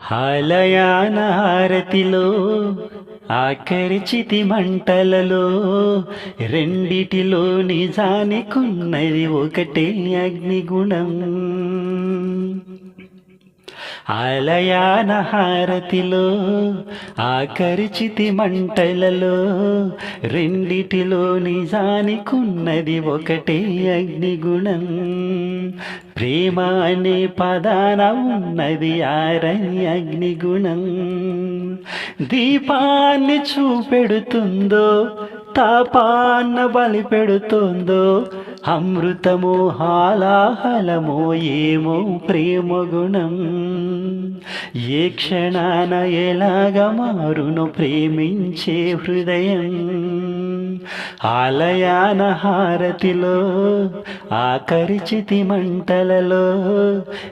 హాలయాన హారతిలో ఆకరిచితి మంటలలో రెండిటిలో నిజానికున్నది ఒకటే అగ్నిగుణం. ఆలయాన హారతిలో ఆకరిచితి మంటలలో రెండిటిలో నిజానికున్నది ఒకటే అగ్నిగుణం. ప్రేమ అనే పదాన ఉన్నది ఆరని అగ్నిగుణం. దీపాన్ని చూపెడుతుందో తాపాన్న బలి పెడుతుందో అమృతమో హాలాహలమో ఏమో ప్రేమ గుణం. ఏ క్షణాన ఎలాగ మారును ప్రేమించే హృదయం. ఆలయాన హారతిలో ఆకరిచితి మంటలలో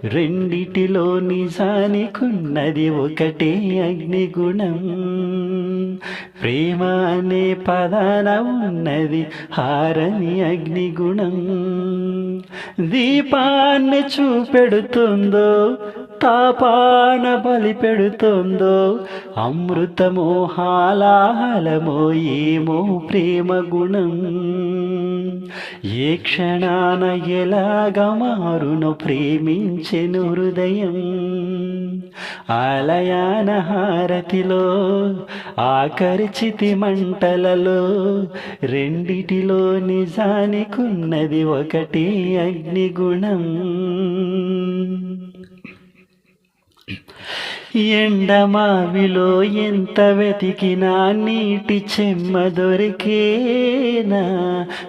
రెండిటిలో నిజానికున్నది ఒకటే అగ్నిగుణం. ప్రేమ అనే పదాన ఉన్నది హారని అగ్నిగుణం. దీపాన్ని చూపెడుతుందో తాపాన బలి పెడుతుందో అమృతమో హాలాహలమో ఏమో ప్రేమ గుణం. ఏ క్షణాన ఎలాగ మారును ప్రేమించెను హృదయం. ఆలయాన హారతిలో ఆకరిచితి మంటలలో రెండిటిలో నిజానికున్నది ఒకటే అగ్నిగుణం. ఎండమావిలో ఎంత వెతికినా నీటి చెమ్మ దొరికేనా.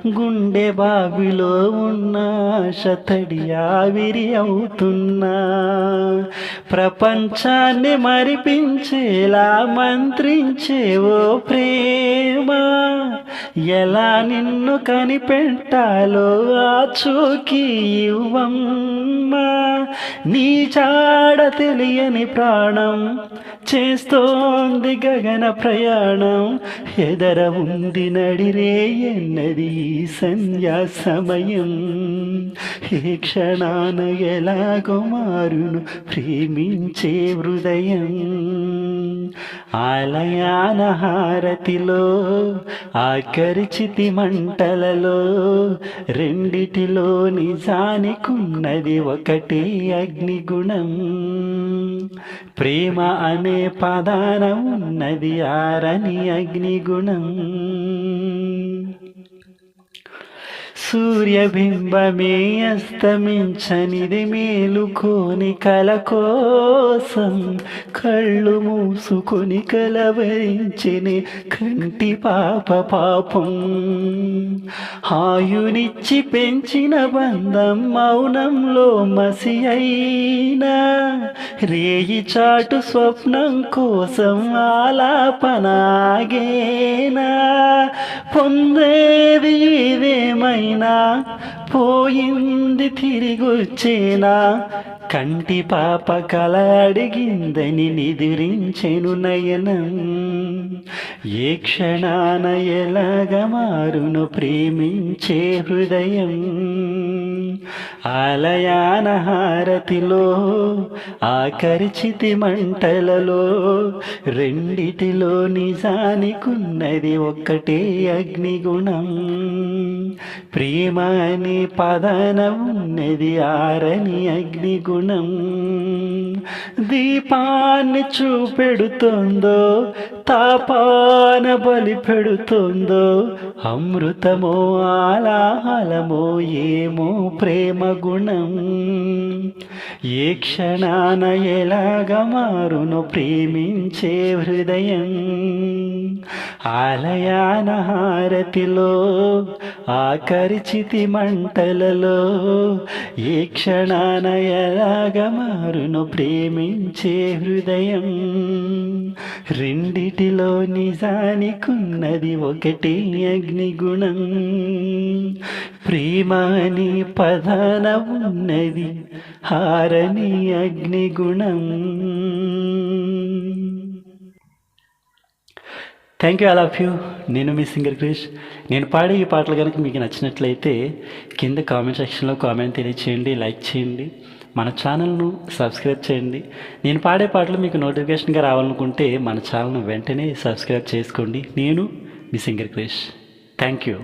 గుండె బావిలో ఉన్న ఆశతడి ఆవిరి అవుతున్నా. ప్రపంచాన్ని మరిపించేలా మంత్రించేవో ప్రేమ. ఎలా నిన్ను కనిపెట్టాలో ఆచూకీ ఇవ్వమ్మా. నీ చాడ తెలియని ప్రాణం చేస్తోంది గగన ప్రయాణం. ఎదర ఉంది నడిరే ఎన్నది సంధ్యా సమయం. ఏ క్షణాన ఎలాగో మారును ప్రేమించే హృదయం. ఆలయాన హారతిలో ఆకరిచితి మంటలలో రెండిటిలో నిజానికున్నది ఒకటే అగ్నిగుణం. ప్రేమ అనే పదాన ఉన్నది ఆరని అగ్నిగుణం. సూర్యబింబమే అస్తమించనిది మేలుకోని కల కోసం కళ్ళు మూసుకొని కలవరించెని కంటి పాప పాపం. ఆయునిచ్చి పెంచిన బంధం మౌనంలో మసి అయినా. రేయి చాటు స్వప్నం కోసం ఆలాపనాగేనా. పొందేది ఇదేమైనా పోయింది తిరిగొచ్చేనా. కంటి పాప కల అడిగిందని నిదురించెను నయనం. ఏ క్షణాన ఎలాగ మారును ప్రేమించే హృదయం. ఆలయాన హారతిలో ఆకరిచితి మంటలలో రెండిటిలో నిజానికున్నది ఒక్కటే అగ్నిగుణం. ప్రేమ అనే పదాన ఉన్నది ఆరని అగ్నిగుణం. దీపాన్ని చూపెడుతుందో తాపాన బలి పెడుతుందో అమృతమో ఆలాహలమో ఏమో ప్రేమ గుణం. ఏ క్షణాన ఎలాగ మారును ప్రేమించే హృదయం. ఆలయాన హారతిలో ఆకరిచితి మంటలలో ఏ క్షణాన ఎలాగ మారును ప్రేమించే హృదయం. రెండిటిలో నిజానికున్నది ఒకటే అగ్నిగుణం. ప్రేమ అని పదాన ఉన్నది హారని అగ్నిగుణం. Thank you all of you. నేను మీ సింగర్ క్రిష్. నేను పాడే ఈ పాటలు కనుక మీకు నచ్చినట్లయితే కింద కామెంట్ సెక్షన్లో కామెంట్ తెలియచేయండి, లైక్ చేయండి. మన ఛానల్ను సబ్స్క్రైబ్ చేయండి. నేను పాడే పాటలు మీకు నోటిఫికేషన్గా రావాలనుకుంటే మన ఛానల్ను వెంటనే సబ్స్క్రైబ్ చేసుకోండి. నేను మీ సింగర్ క్రిష్. Thank you.